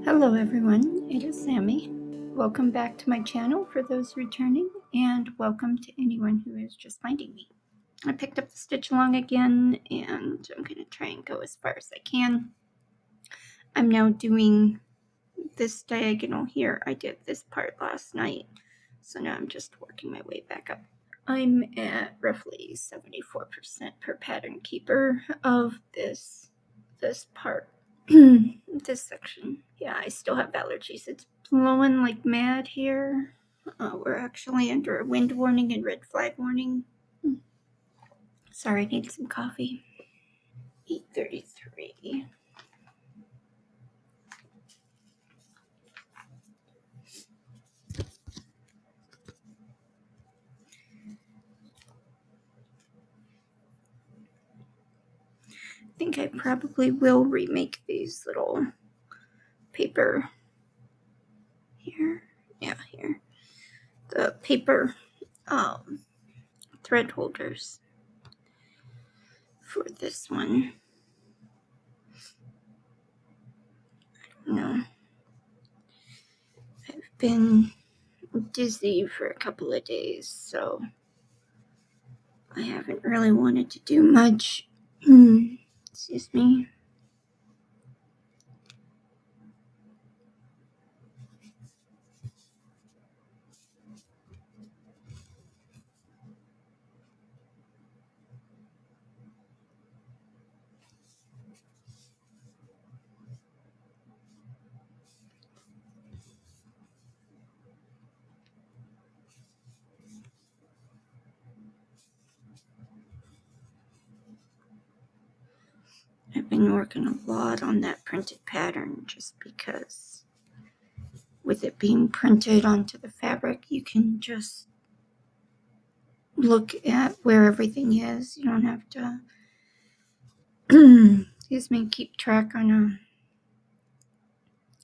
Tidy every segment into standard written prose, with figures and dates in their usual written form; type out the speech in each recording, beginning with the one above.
Hello everyone, it is Sammy. Welcome back to my channel for those returning, and welcome to anyone who is just finding me. I picked up the stitch along again, and I'm going to try and go as far as I can. I'm now doing this diagonal here. I did this part last night, so now I'm just working my way back up. I'm at roughly 74% per pattern keeper of this part. This section. Yeah, I still have allergies. It's blowing like mad here. We're actually under a wind warning and red flag warning. Sorry, I need some coffee. 8:33. I think I probably will remake these little paper here. Yeah, here. The paper thread holders for this one. I don't know. I've been dizzy for a couple of days, so I haven't really wanted to do much. Excuse me. I've been working a lot on that printed pattern just because with it being printed onto the fabric, you can just look at where everything is. You don't have to excuse me, keep track on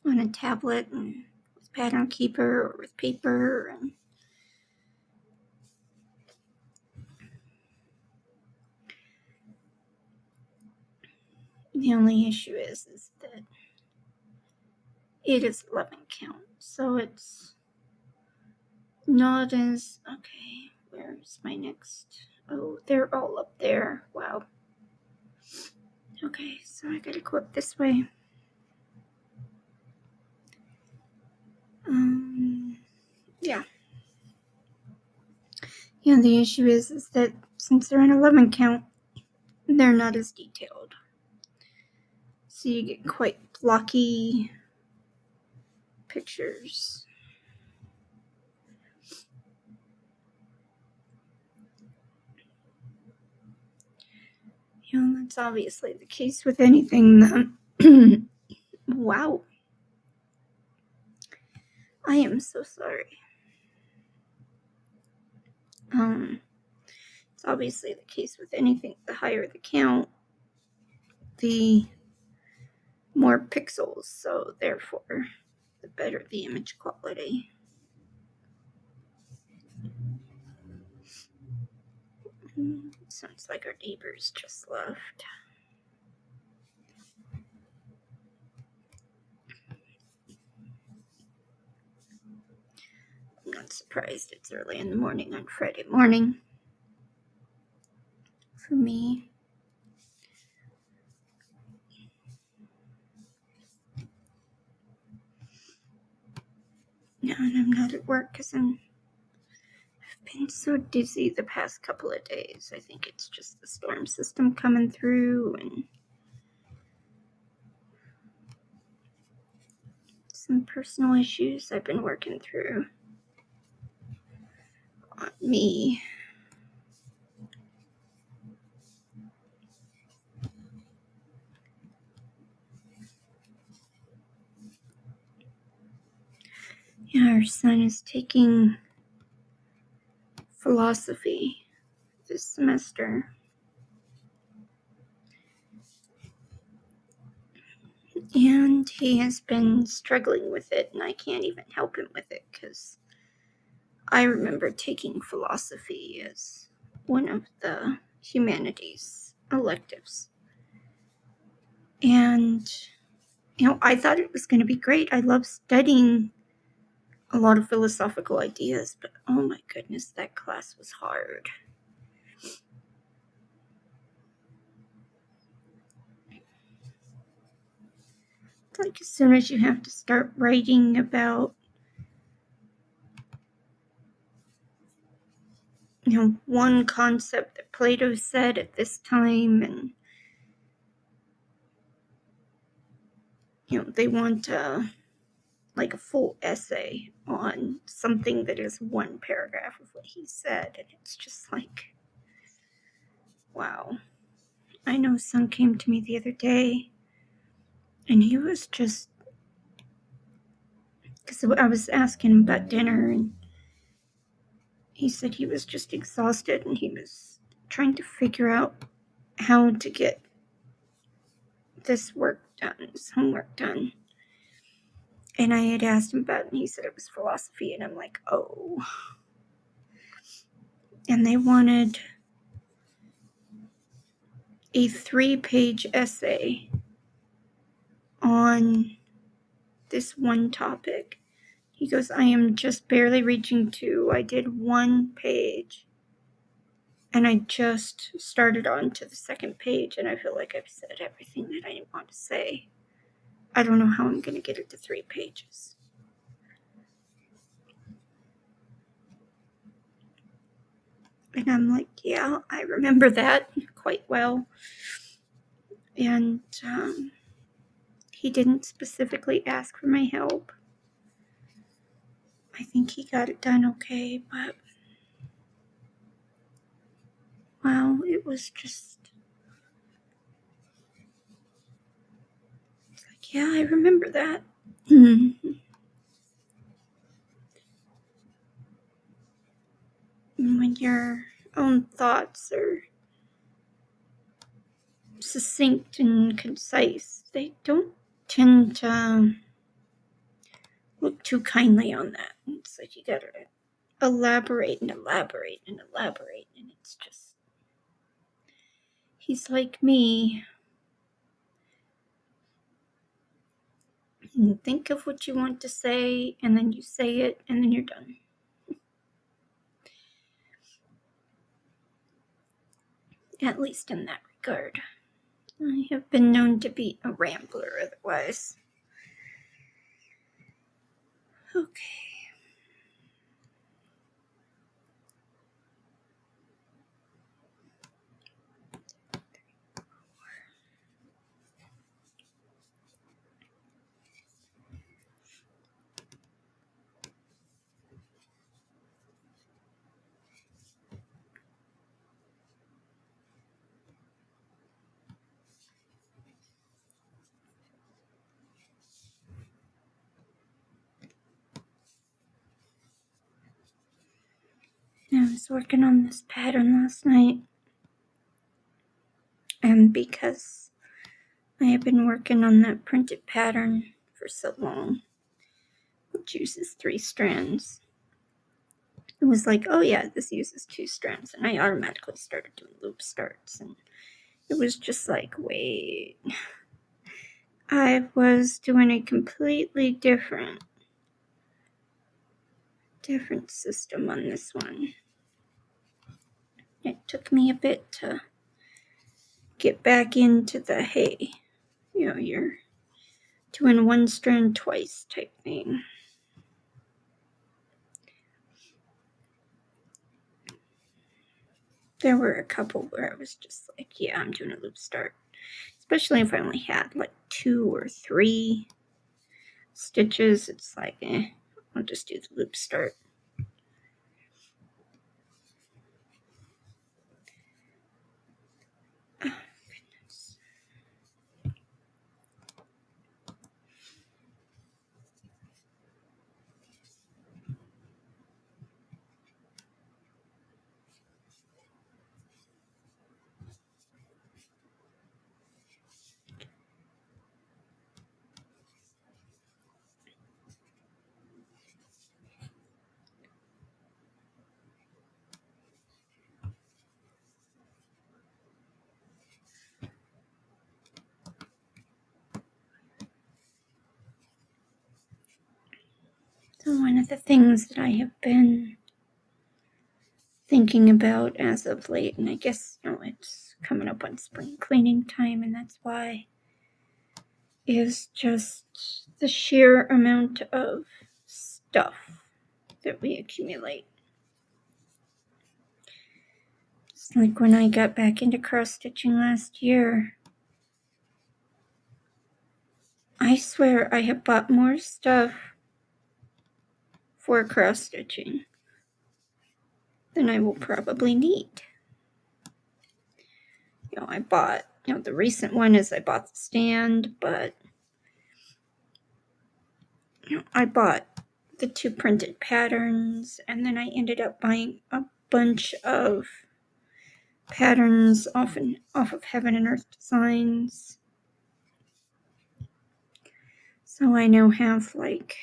a tablet and with Pattern Keeper or with paper. And the only issue is that it is 11 count, so it's not as okay. Where's my next? Oh, they're all up there. Wow. Okay, so I gotta go up this way. Yeah. Yeah, the issue is that since they're an 11 count, they're not as detailed. So you get quite blocky pictures. You know, that's obviously the case with anything that wow. I am so sorry. It's obviously the case with anything. The higher the count, the more pixels, so therefore the better the image quality. Sounds like our neighbors just left. I'm not surprised it's early in the morning on Friday morning for me. No, and I'm not at work because I've been so dizzy the past couple of days. I think it's just the storm system coming through and some personal issues I've been working through on me. Yeah, our son is taking philosophy this semester. And he has been struggling with it, and I can't even help him with it because I remember taking philosophy as one of the humanities electives. And I thought it was going to be great. I love studying a lot of philosophical ideas, but oh my goodness, that class was hard. It's like as soon as you have to start writing about, one concept that Plato said at this time, and they want like a full essay on something that is one paragraph of what he said, and it's just like, wow. I know son came to me the other day, and he was just, because I was asking him about dinner, and he said he was just exhausted, and he was trying to figure out how to get this work done, this homework done. And I had asked him about it, and he said it was philosophy, and I'm like, oh. And they wanted a 3-page essay on this one topic. He goes, I am just barely reaching 2. I did 1 page, and I just started on to the 2nd page, and I feel like I've said everything that I want to say. I don't know how I'm going to get it to 3 pages. And I'm like, yeah, I remember that quite well. And he didn't specifically ask for my help. I think he got it done okay, but wow, it was just, it's like, yeah, I remember that. When your own thoughts are succinct and concise, they don't tend to look too kindly on that. It's like you gotta elaborate and elaborate and elaborate, and it's just, he's like me. You think of what you want to say, and then you say it, and then you're done. At least in that regard. I have been known to be a rambler otherwise. Okay. I was working on this pattern last night, and because I have been working on that printed pattern for so long, which uses 3 strands, it was like, oh yeah, this uses 2 strands, and I automatically started doing loop starts, and it was just like, wait, I was doing a completely different system on this one. It took me a bit to get back into the, hey, you're doing 1 strand twice type thing. There were a couple where I was just like, yeah, I'm doing a loop start. Especially if I only had like 2 or 3 stitches. It's like, I'll just do the loop start. Oh, goodness. One of the things that I have been thinking about as of late, and I guess it's coming up on spring cleaning time, and that's why, is just the sheer amount of stuff that we accumulate. It's like when I got back into cross stitching last year, I swear I have bought more stuff for cross stitching than I will probably need. I bought, the recent one is I bought the stand, but I bought the 2 printed patterns, and then I ended up buying a bunch of patterns off of Heaven and Earth Designs. So I now have like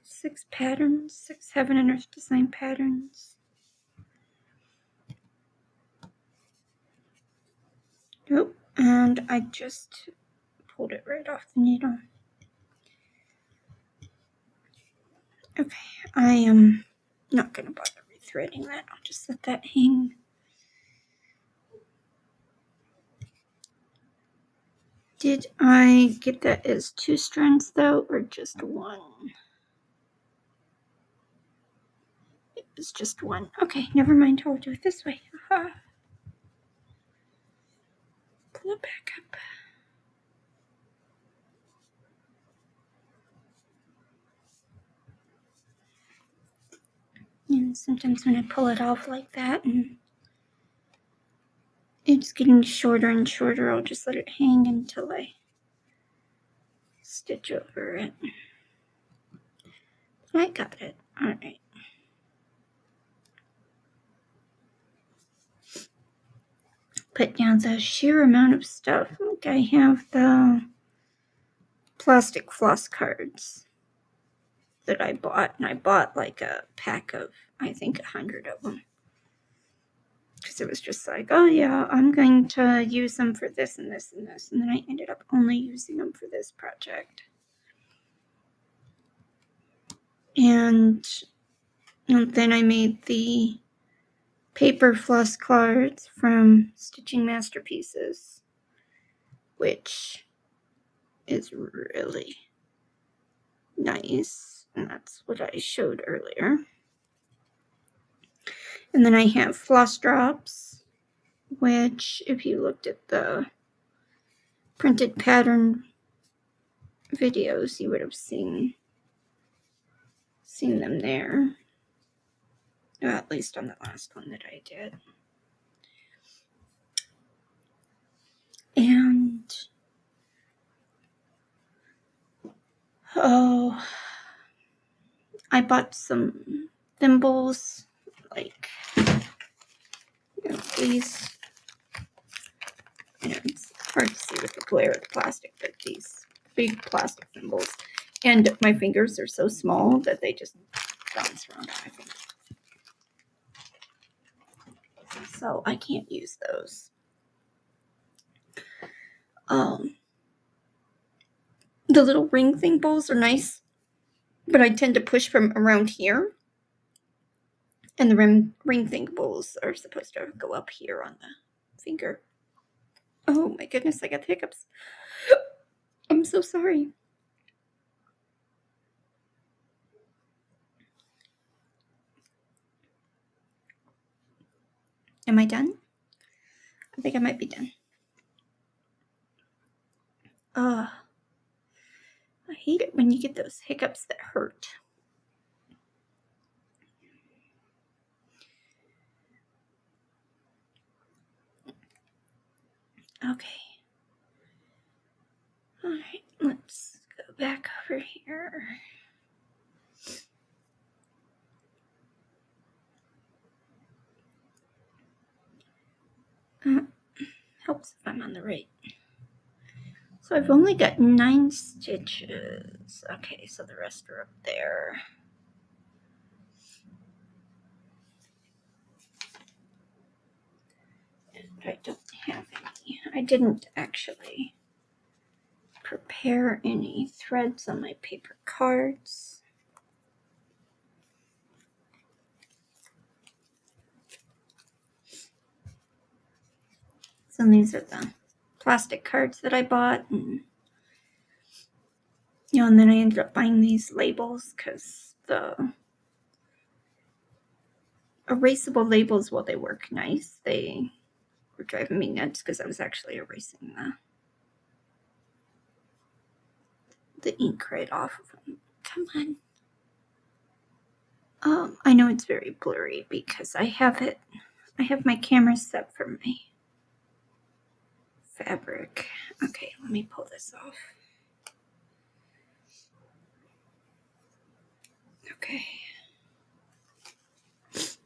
6 patterns, 6 Heaven and Earth Design patterns. Oh, and I just pulled it right off the needle. Okay, I am not going to bother rethreading that. I'll just let that hang. Did I get that as 2 strands though, or just 1? It was just 1. Okay, never mind. I'll do it this way. Aha. Pull it back up. And sometimes when I pull it off like that and it's getting shorter and shorter, I'll just let it hang until I stitch over it. I got it. Alright. Put down the sheer amount of stuff. Like I have the plastic floss cards that I bought, and I bought like a pack of, I think, 100 of them. Because it was just like, oh yeah, I'm going to use them for this and this and this. And then I ended up only using them for this project. And then I made the paper floss cards from Stitching Masterpieces, which is really nice. And that's what I showed earlier. And then I have floss drops, which if you looked at the printed pattern videos, you would have seen them there. Well, at least on the last one that I did. And I bought some thimbles, like these. It's hard to see with the glare of the plastic, but these big plastic thimbles. And my fingers are so small that they just bounce around on my fingers. So I can't use those. The little ring thimbles are nice, but I tend to push from around here. And the ring thimbles are supposed to go up here on the finger. Oh my goodness, I got the hiccups. I'm so sorry. Am I done? I think I might be done. I hate it when you get those hiccups that hurt. Okay. All right, let's go back over here. Helps if I'm on the right. So I've only got 9 stitches. Okay, so the rest are up there. And I don't have any. I didn't actually prepare prepare any threads on my paper cards. So these are the plastic cards that I bought, and and then I ended up buying these labels because the erasable labels, while they work nice, they were driving me nuts because I was actually erasing the ink right off of them. Come on. I know it's very blurry because I have my camera set for my fabric. Okay, let me pull this off. Okay. Just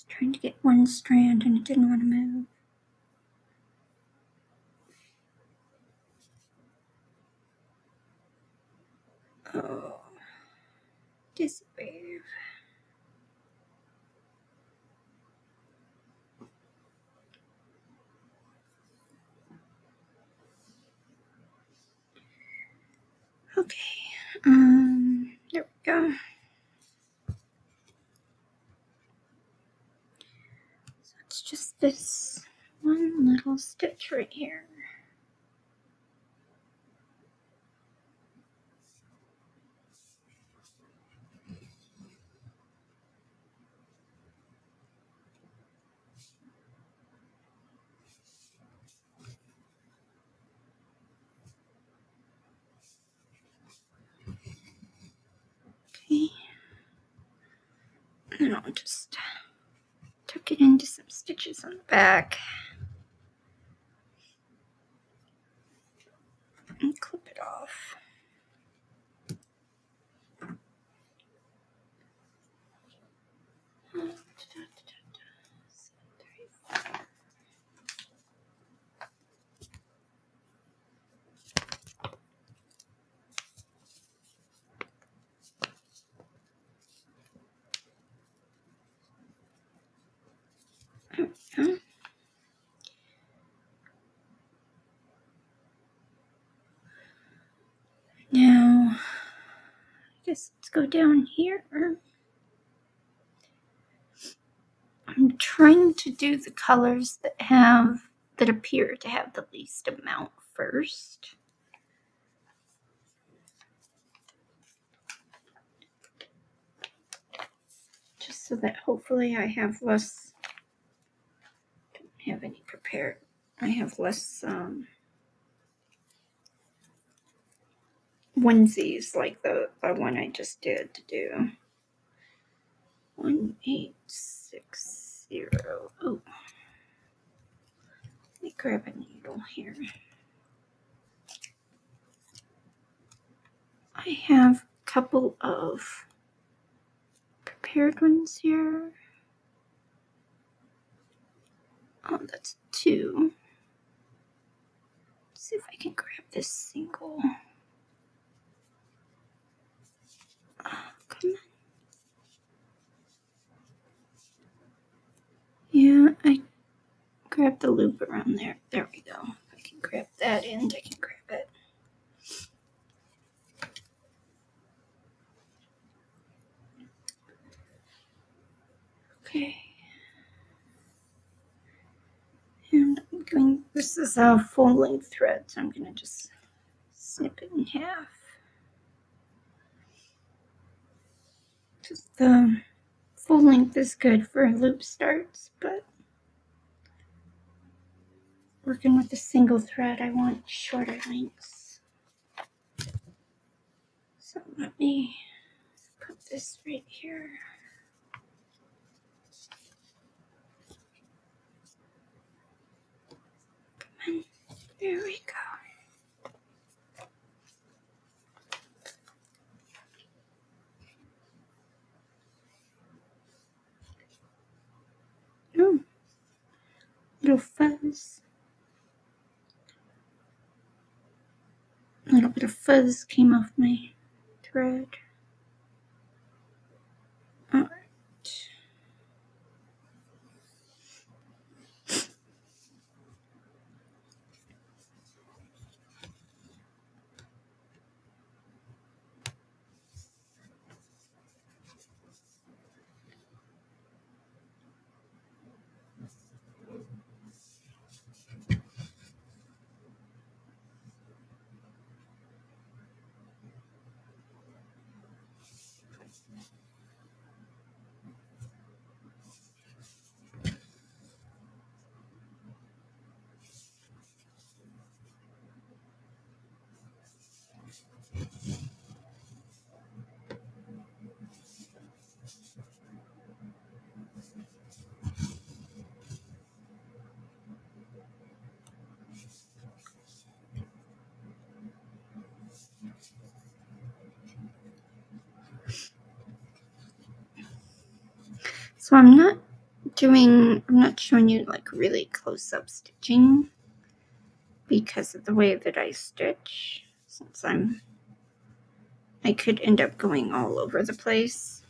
trying to get one strand and it didn't want to move. Oh, this wave. Okay, there we go. So it's just this one little stitch right here. Okay, and then I'll just tuck it into some stitches on the back and clip it off. Now, I guess let's go down here. I'm trying to do the colors that appear to have the least amount first. Just so that hopefully I have less, don't have any prepared, I have less onesies like the one I just did to do. 1860. Oh, let me grab a needle here. I have a couple of prepared ones here. Oh, that's 2. Let's see if I can grab this single. Oh, come on. Yeah, I grabbed the loop around there. There we go. I can grab that end. I can grab it. Okay. And I'm going, this is a full length thread, so I'm going to just snip it in half. Just the full length is good for loop starts, but working with a single thread, I want shorter lengths. So let me put this right here. Come on, there we go. Oh, little fuzz. A little bit of fuzz came off my thread. Alright. So I'm not showing you like really close-up stitching because of the way that I stitch, since I could end up going all over the place.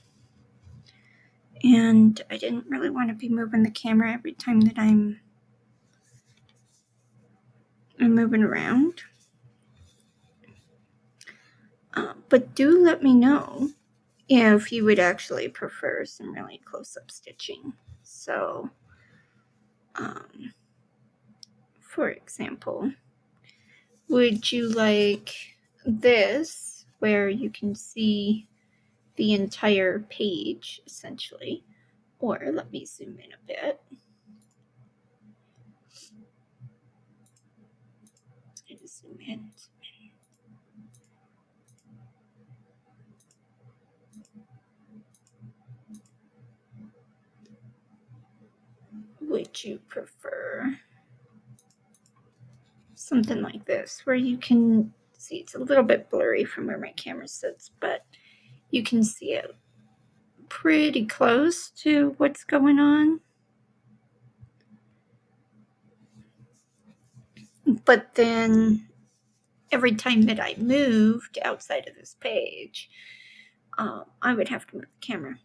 And I didn't really want to be moving the camera every time that I'm moving around. But do let me know if you would actually prefer some really close-up stitching. So, for example, would you like this, where you can see the entire page, essentially? Or let me zoom in a bit. Zoom in. Would you prefer something like this, where you can see, it's a little bit blurry from where my camera sits, but you can see it pretty close to what's going on? But then every time that I moved outside of this page, I would have to move the camera,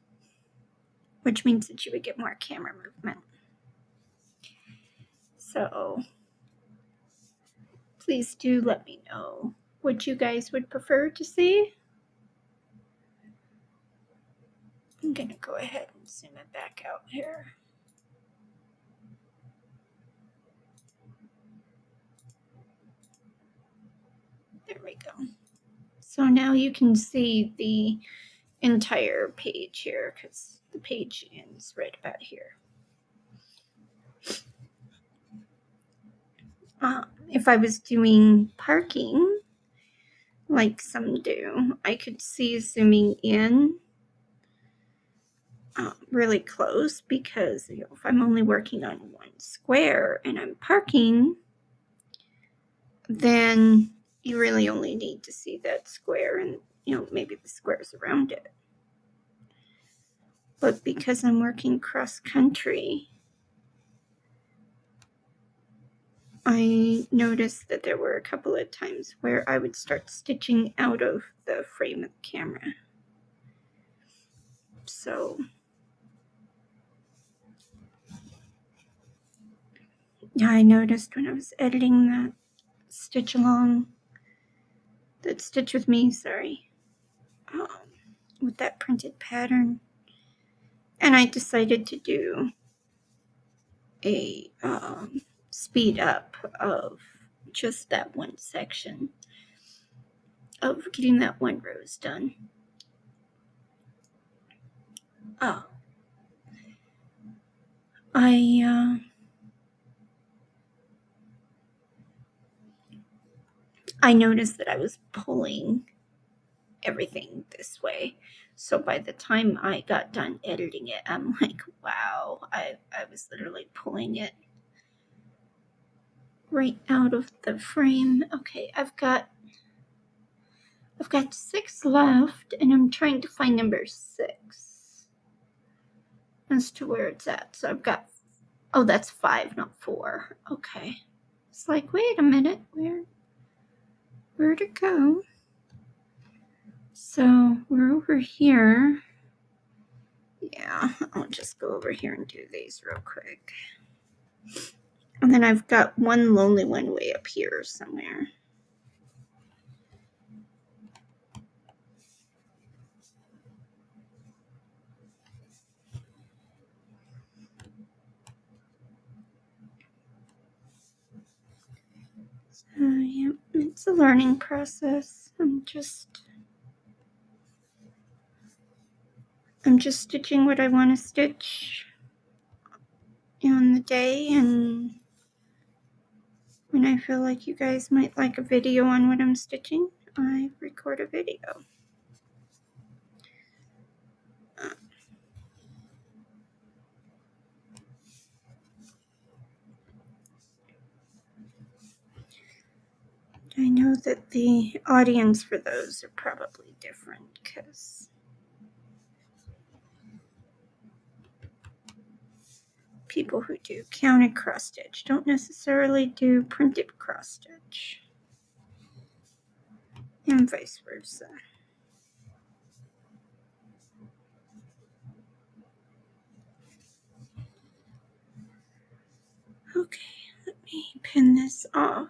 which means that you would get more camera movement. So please do let me know what you guys would prefer to see. I'm gonna go ahead and zoom it back out here. There we go. So now you can see the entire page here, because the page ends right about here. If I was doing parking, like some do, I could see zooming in really close, because if I'm only working on one square and I'm parking, then you really only need to see that square and maybe the squares around it. But because I'm working cross country, I noticed that there were a couple of times where I would start stitching out of the frame of the camera. So yeah, I noticed when I was editing that stitch with me, sorry, with that printed pattern, and I decided to do a speed up of just that one section of getting that one rose done. I noticed that I was pulling everything this way. So by the time I got done editing it, I'm like, wow, I was literally pulling it right out of the frame. Okay, I've got 6 left, and I'm trying to find number 6 as to where it's at. So I've got, oh, that's 5, not 4. Okay. It's like, wait a minute, where'd it go? So we're over here. Yeah, I'll just go over here and do these real quick. And then I've got one lonely one way up here somewhere. So yeah, it's a learning process. I'm just stitching what I want to stitch on the day, and when I feel like you guys might like a video on what I'm stitching, I record a video. I know that the audience for those are probably different, because people who do counted cross stitch don't necessarily do printed cross stitch, and vice versa. Okay, let me pin this off.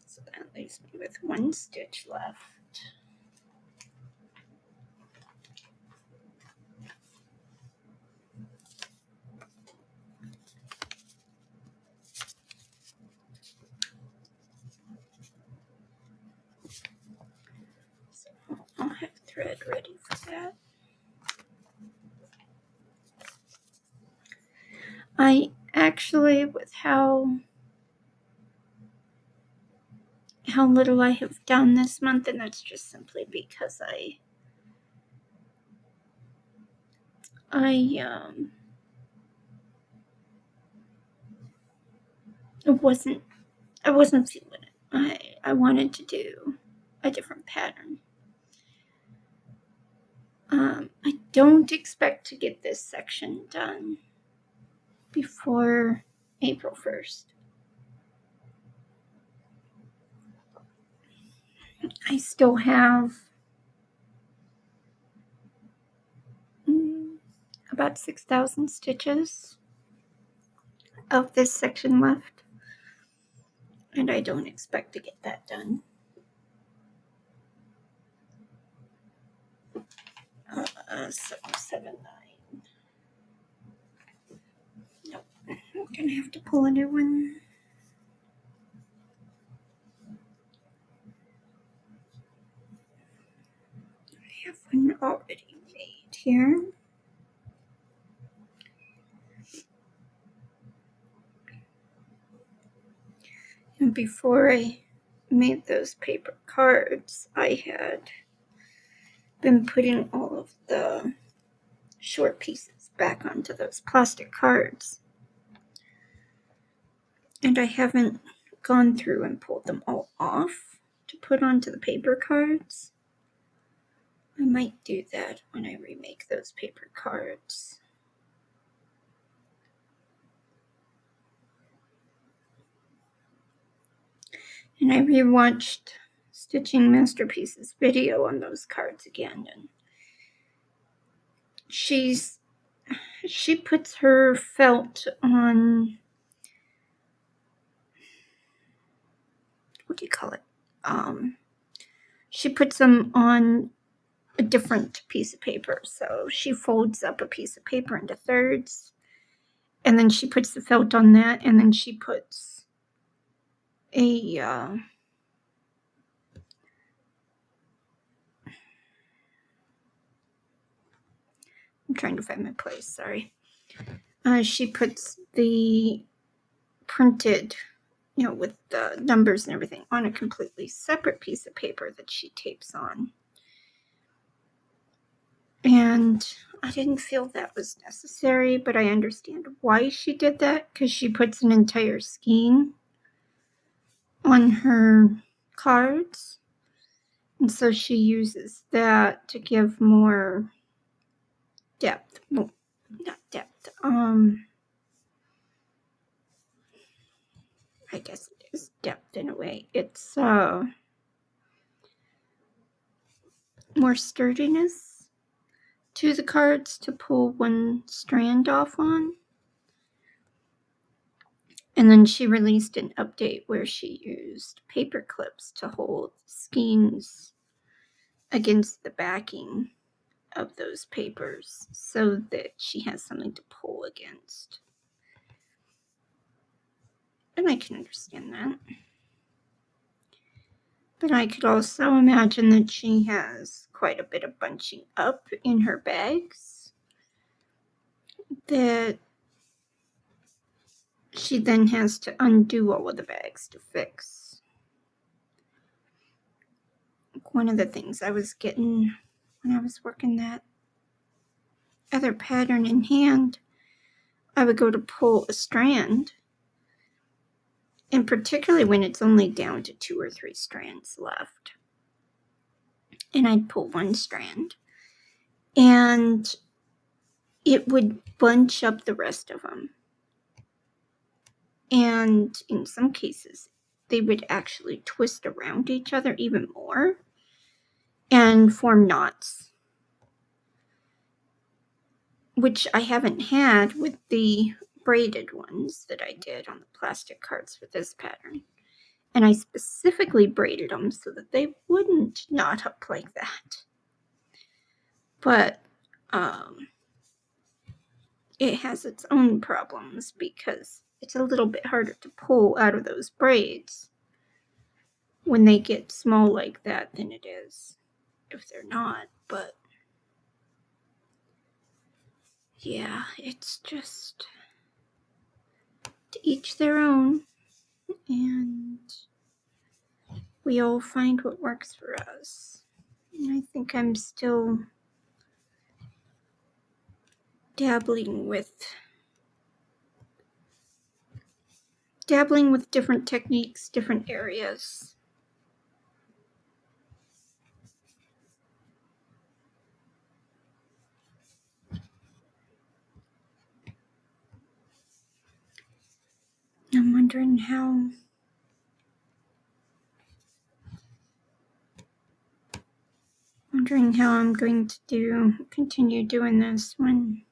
So that leaves me with one stitch left. So I'll have thread ready for that. I actually, with how little I have done this month, and that's just simply because I wasn't feeling it. I wanted to do a different pattern. I don't expect to get this section done before April 1st. I still have about 6,000 stitches of this section left, and I don't expect to get that done. 779. Nope, I'm gonna have to pull a new one. I have one already made here. And before I made those paper cards, I had been putting all of the short pieces back onto those plastic cards. And I haven't gone through and pulled them all off to put onto the paper cards. I might do that when I remake those paper cards. And I rewatched Stitching Masterpieces video on those cards again, and she puts her felt on, what do you call it? She puts them on a different piece of paper. So she folds up a piece of paper into thirds, and then she puts the felt on that, and then she puts a I'm trying to find my place, sorry. She puts the printed, with the numbers and everything, on a completely separate piece of paper that she tapes on. And I didn't feel that was necessary, but I understand why she did that, because she puts an entire skein on her cards. And so she uses that to give more depth. Well, not depth. I guess it is depth in a way. It's more sturdiness to the cards to pull one strand off on. And then she released an update where she used paper clips to hold skeins against the backing of those papers so that she has something to pull against. And I can understand that. But I could also imagine that she has quite a bit of bunching up in her bags that she then has to undo all of the bags to fix. like one of the things I was getting when I was working that other pattern in hand, I would go to pull a strand, and particularly when it's only down to 2 or 3 strands left, and I'd pull one strand, and it would bunch up the rest of them. And in some cases, they would actually twist around each other even more and form knots, which I haven't had with the braided ones that I did on the plastic cards for this pattern. And I specifically braided them so that they wouldn't knot up like that. But it has its own problems because it's a little bit harder to pull out of those braids when they get small like that than it is if they're not. But yeah, it's just to each their own, and we all find what works for us. And I think I'm still dabbling with different techniques, different areas. I'm wondering how I'm going to continue doing this when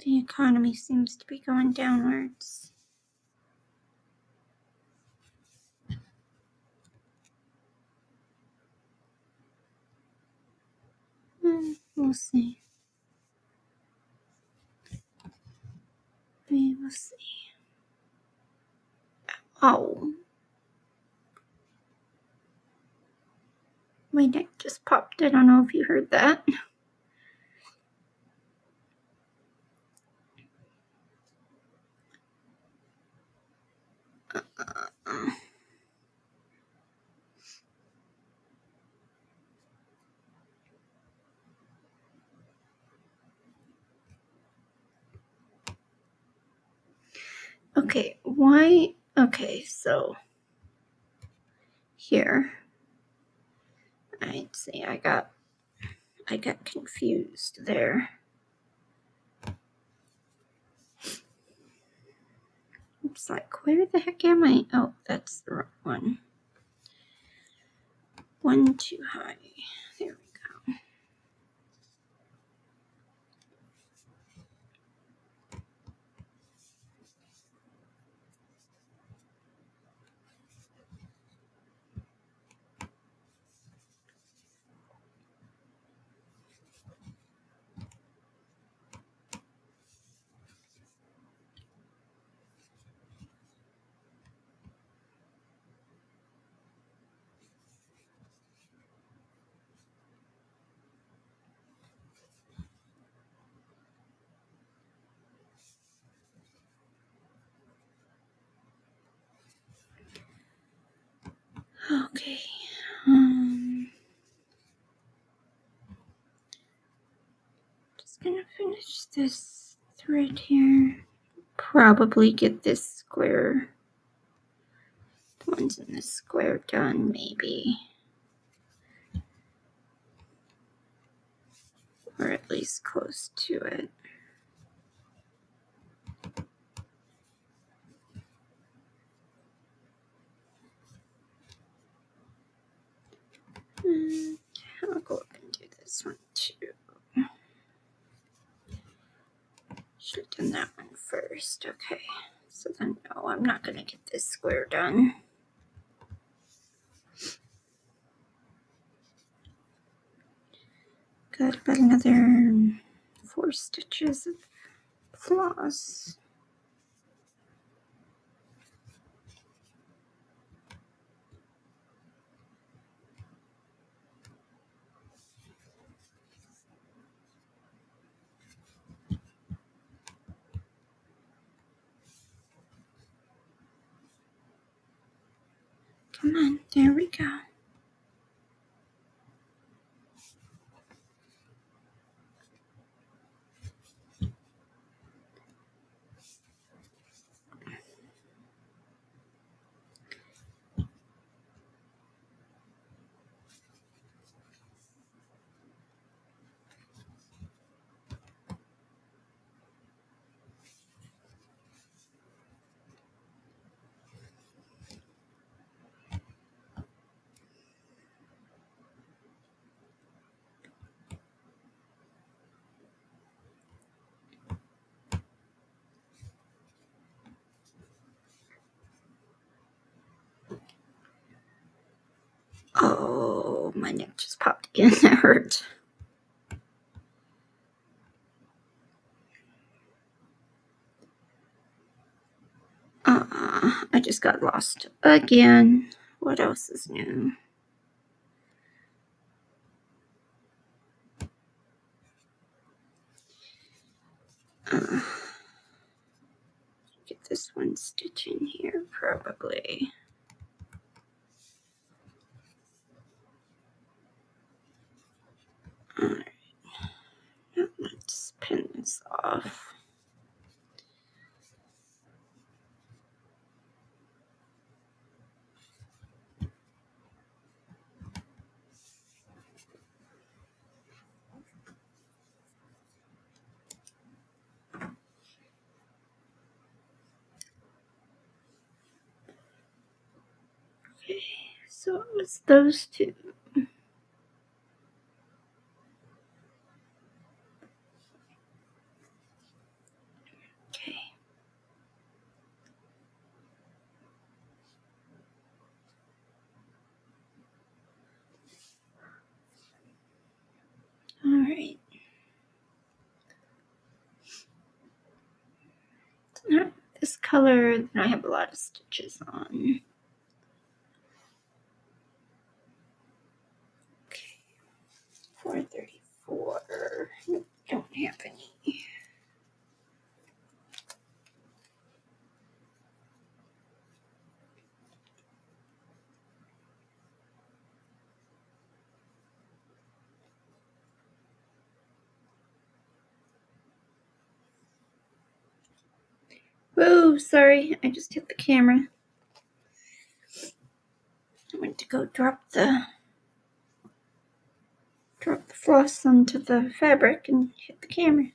the economy seems to be going downwards. We'll see. We will see. Oh. My neck just popped. I don't know if you heard that. Okay, why? Okay, so here, I'd say I got confused there. It's like, where the heck am I? Oh, that's the wrong one. One too high. There we go. Okay. Just gonna finish this thread here. Probably get this square, the ones in this square done, maybe. Or at least close to it. I'll go up and do this one too. Should have done that one first. Okay, so then no, I'm not gonna get this square done. Got about another 4 stitches of floss. Come on, there we go. Oh, my neck just popped again. That hurt. I just got lost again. What else is new? Get this one stitch in here, probably. Alright. Let's pin this off. Okay, so it was those two. Okay. Alright. This color, I have a lot of stitches on. Okay. 434. Don't have any. Whoa, sorry, I just hit the camera. I went to go drop the floss onto the fabric and hit the camera.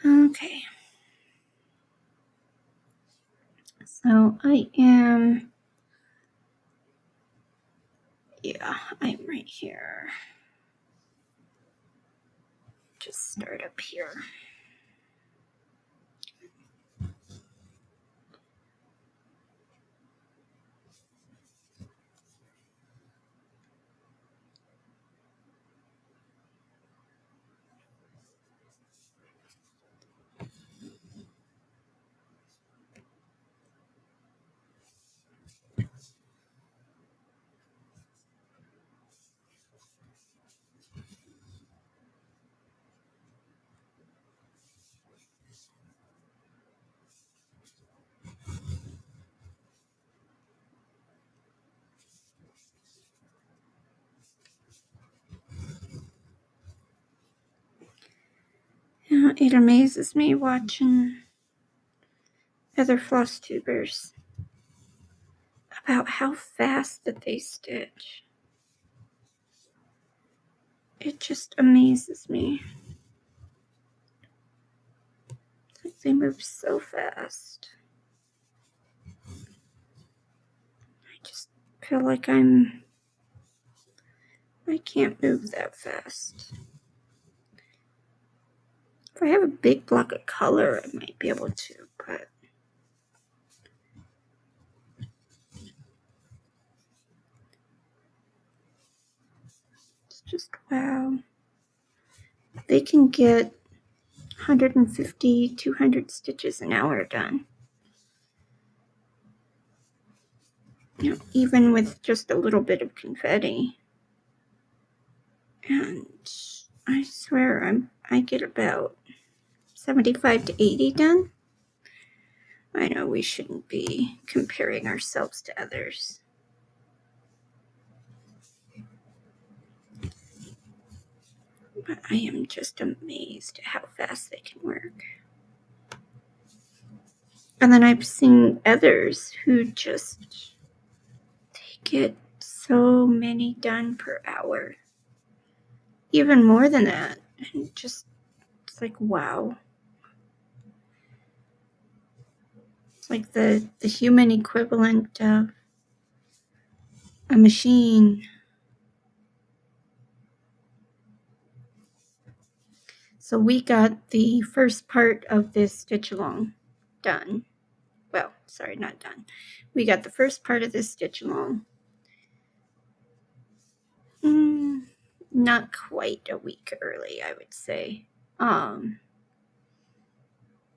Okay. So I'm right here. Just start up here. It amazes me watching other floss tubers about how fast that they stitch. It just amazes me. Like they move so fast. I just feel like I can't move that fast. If I have a big block of color, I might be able to, but it's just wow. They can get 150, 200 stitches an hour done. You know, even with just a little bit of confetti. And I swear I get about 75 to 80 done. I know we shouldn't be comparing ourselves to others. But I am just amazed at how fast they can work. And then I've seen others who just, they get so many done per hour. Even more than that. And just, it's like, wow. It's like the human equivalent of a machine. So we got the first part of this stitch along done. Well, sorry, not done. We got the first part of this stitch along. Not quite a week early, I would say.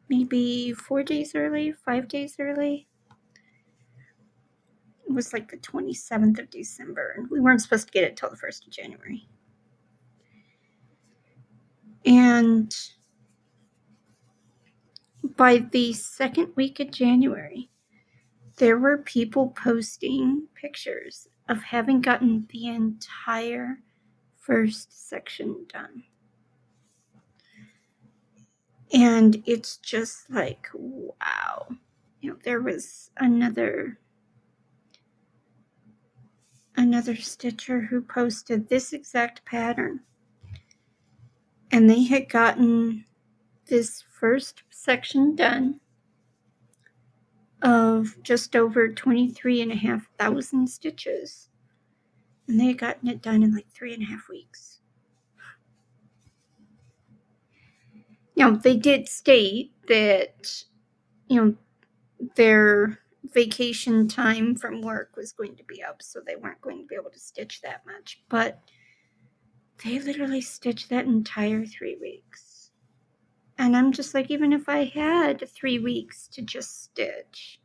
Maybe 4 days early, 5 days early. It was like the 27th of December, and we weren't supposed to get it till the 1st of January. And by the second week of January, there were people posting pictures of having gotten the entire first section done. And it's just like, wow. You know, there was another stitcher who posted this exact pattern. And they had gotten this first section done of just over 23,500 stitches. And they had gotten it done in like 3.5 weeks. Now, they did state that, you know, their vacation time from work was going to be up, so they weren't going to be able to stitch that much. But they literally stitched that entire 3 weeks. And I'm just like, even if I had 3 weeks to just stitch,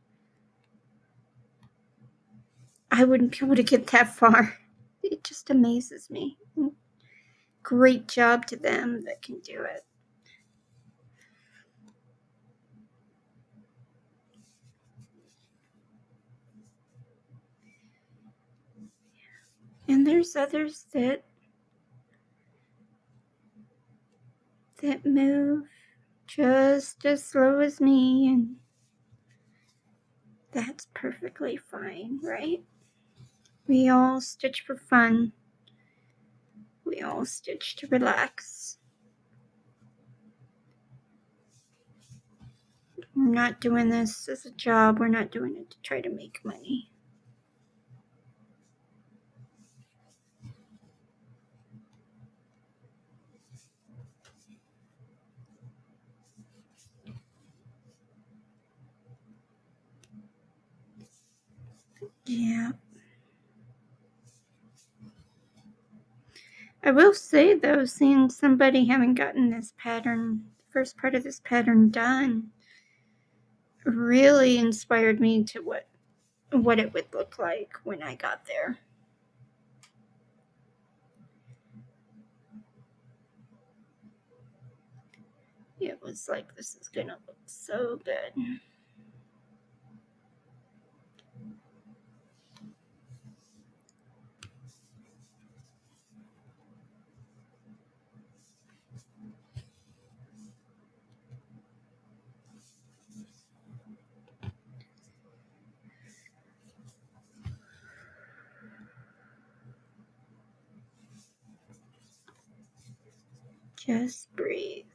I wouldn't be able to get that far. It just amazes me. Great job to them that can do it. And there's others that move just as slow as me, and that's perfectly fine, right? We all stitch for fun. We all stitch to relax. We're not doing this as a job. We're not doing it to try to make money. Yeah. I will say, though, seeing somebody having gotten this pattern, the first part of this pattern done, really inspired me to what it would look like when I got there. It was like, this is gonna look so good. Just breathe.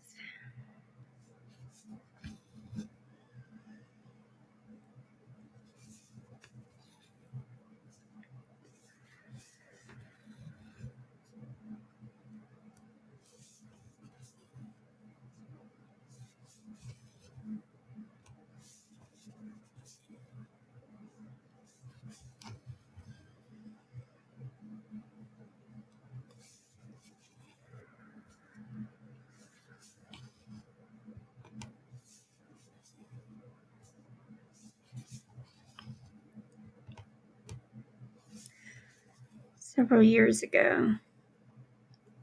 several years ago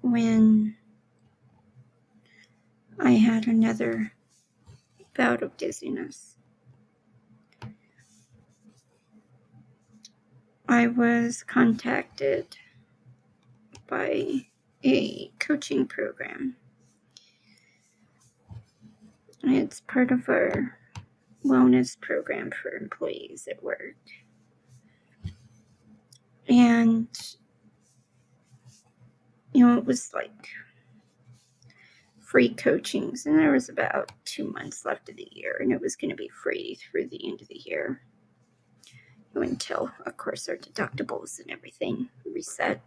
when I had another bout of dizziness. I was contacted by a coaching program. It's part of our wellness program for employees at work. And, it was like free coachings, and there was about 2 months left of the year, and it was going to be free through the end of the year until, of course, our deductibles and everything reset.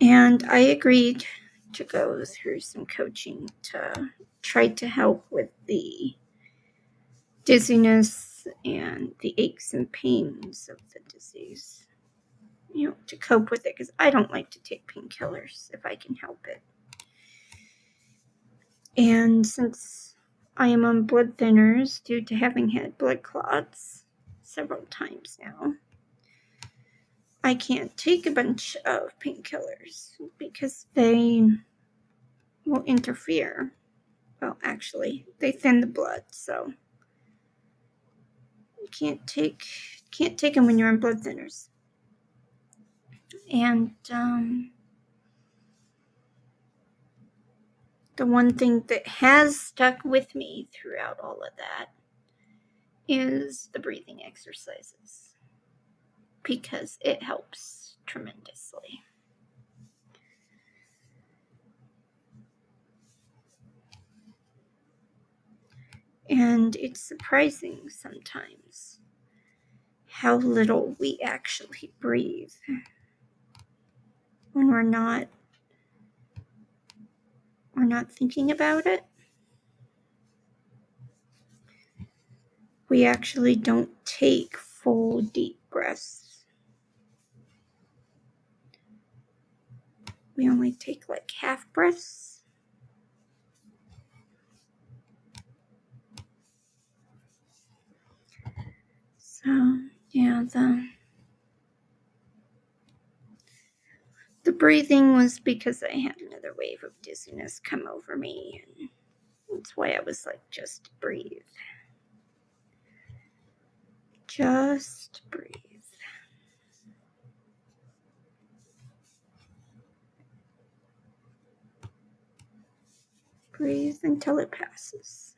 And I agreed to go through some coaching to try to help with the dizziness and the aches and pains of the disease, to cope with it, because I don't like to take painkillers if I can help it. And since I am on blood thinners due to having had blood clots several times now, I can't take a bunch of painkillers because they will interfere. Well, actually, they thin the blood, so you can't take them when you're on blood thinners. And the one thing that has stuck with me throughout all of that is the breathing exercises, because it helps tremendously. And it's surprising sometimes how little we actually breathe when we're not thinking about it. We actually don't take full deep breaths. We only take like half breaths. So yeah, the breathing was because I had another wave of dizziness come over me, and that's why I was like, just breathe. Just breathe. Breathe until it passes.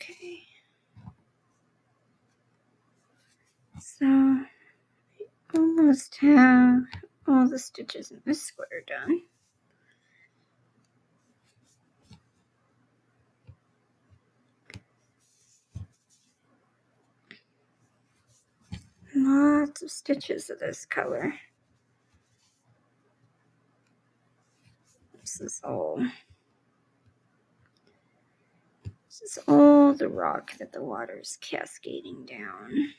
Okay. So I almost have all the stitches in this square done. Lots of stitches of this color. This is all the rock that the water is cascading down.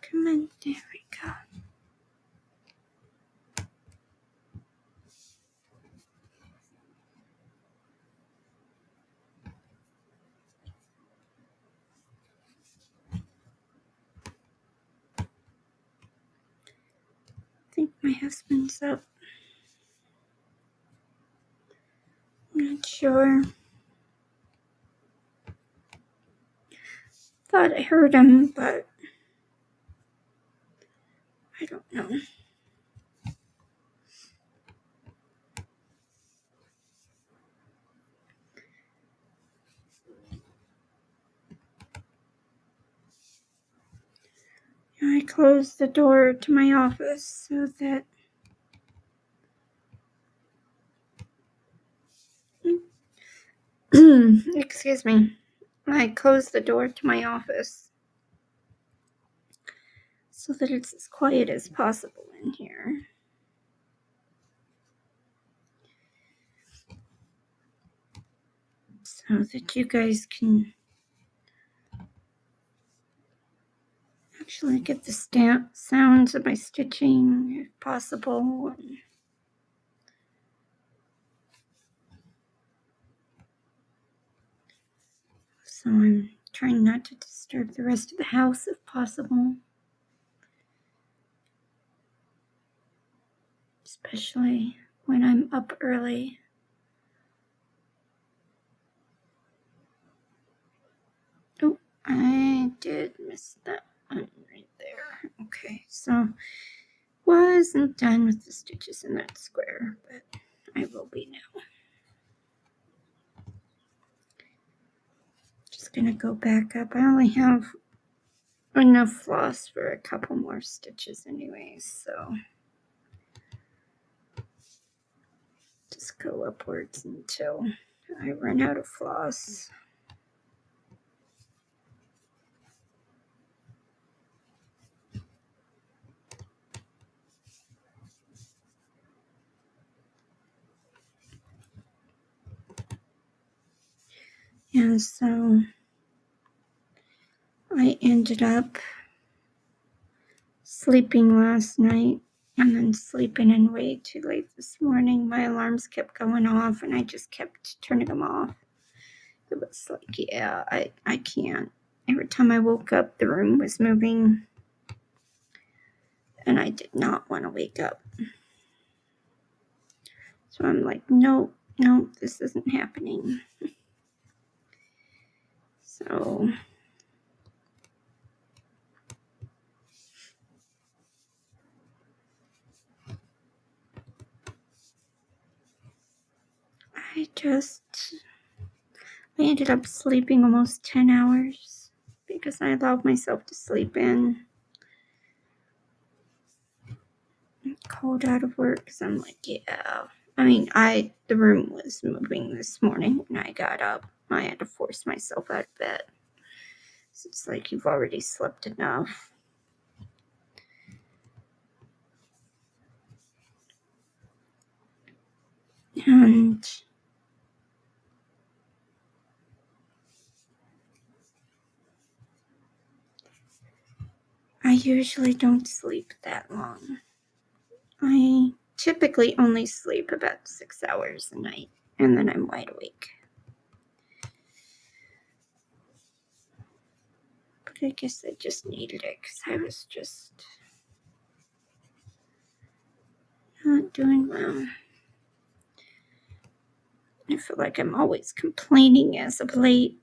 Come on, there we go. I think my husband's up. I'm sure. Thought I heard him, but I don't know. I closed the door to my office so that excuse me. I closed the door to my office so that it's as quiet as possible in here. So that you guys can actually get the sounds of my stitching if possible. So I'm trying not to disturb the rest of the house if possible. Especially when I'm up early. Oh, I did miss that one right there. Okay, so wasn't done with the stitches in that square, but I will be now. Just gonna go back up. I only have enough floss for a couple more stitches anyway, so just go upwards until I run out of floss. And so I ended up sleeping last night and then sleeping in way too late this morning. My alarms kept going off and I just kept turning them off. It was like, yeah, I can't. Every time I woke up, the room was moving and I did not want to wake up. So I'm like, no, this isn't happening. So I ended up sleeping almost 10 hours because I allowed myself to sleep in. Called out of work because I'm like, yeah. I mean, the room was moving this morning and I got up. I had to force myself out of bed. So it's like, you've already slept enough. And I usually don't sleep that long. I typically only sleep about 6 hours a night, and then I'm wide awake. But I guess I just needed it because I was just not doing well. I feel like I'm always complaining as of late.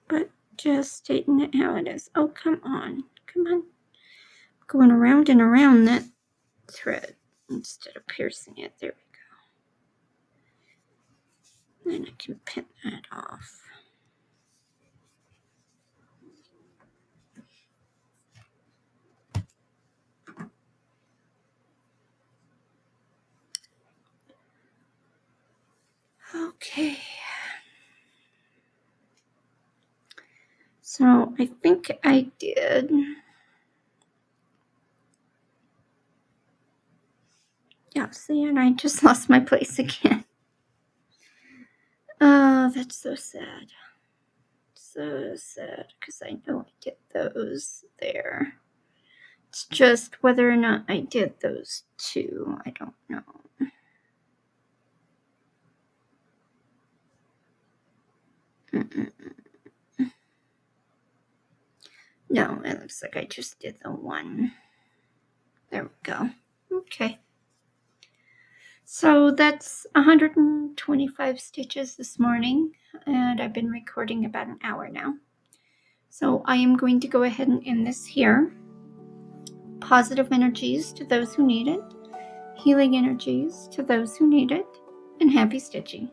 But just stating it how it is. Oh, come on. Going around and around that thread instead of piercing it. There we go. Then I can pin that off. Okay. So I think I did. Yeah, see, and I just lost my place again. Oh, that's so sad. So sad, because I know I did those there. It's just whether or not I did those two, I don't know. No, it looks like I just did the one. There we go. Okay. So that's 125 stitches this morning, and I've been recording about an hour now. So I am going to go ahead and end this here. Positive energies to those who need it, healing energies to those who need it, and happy stitching.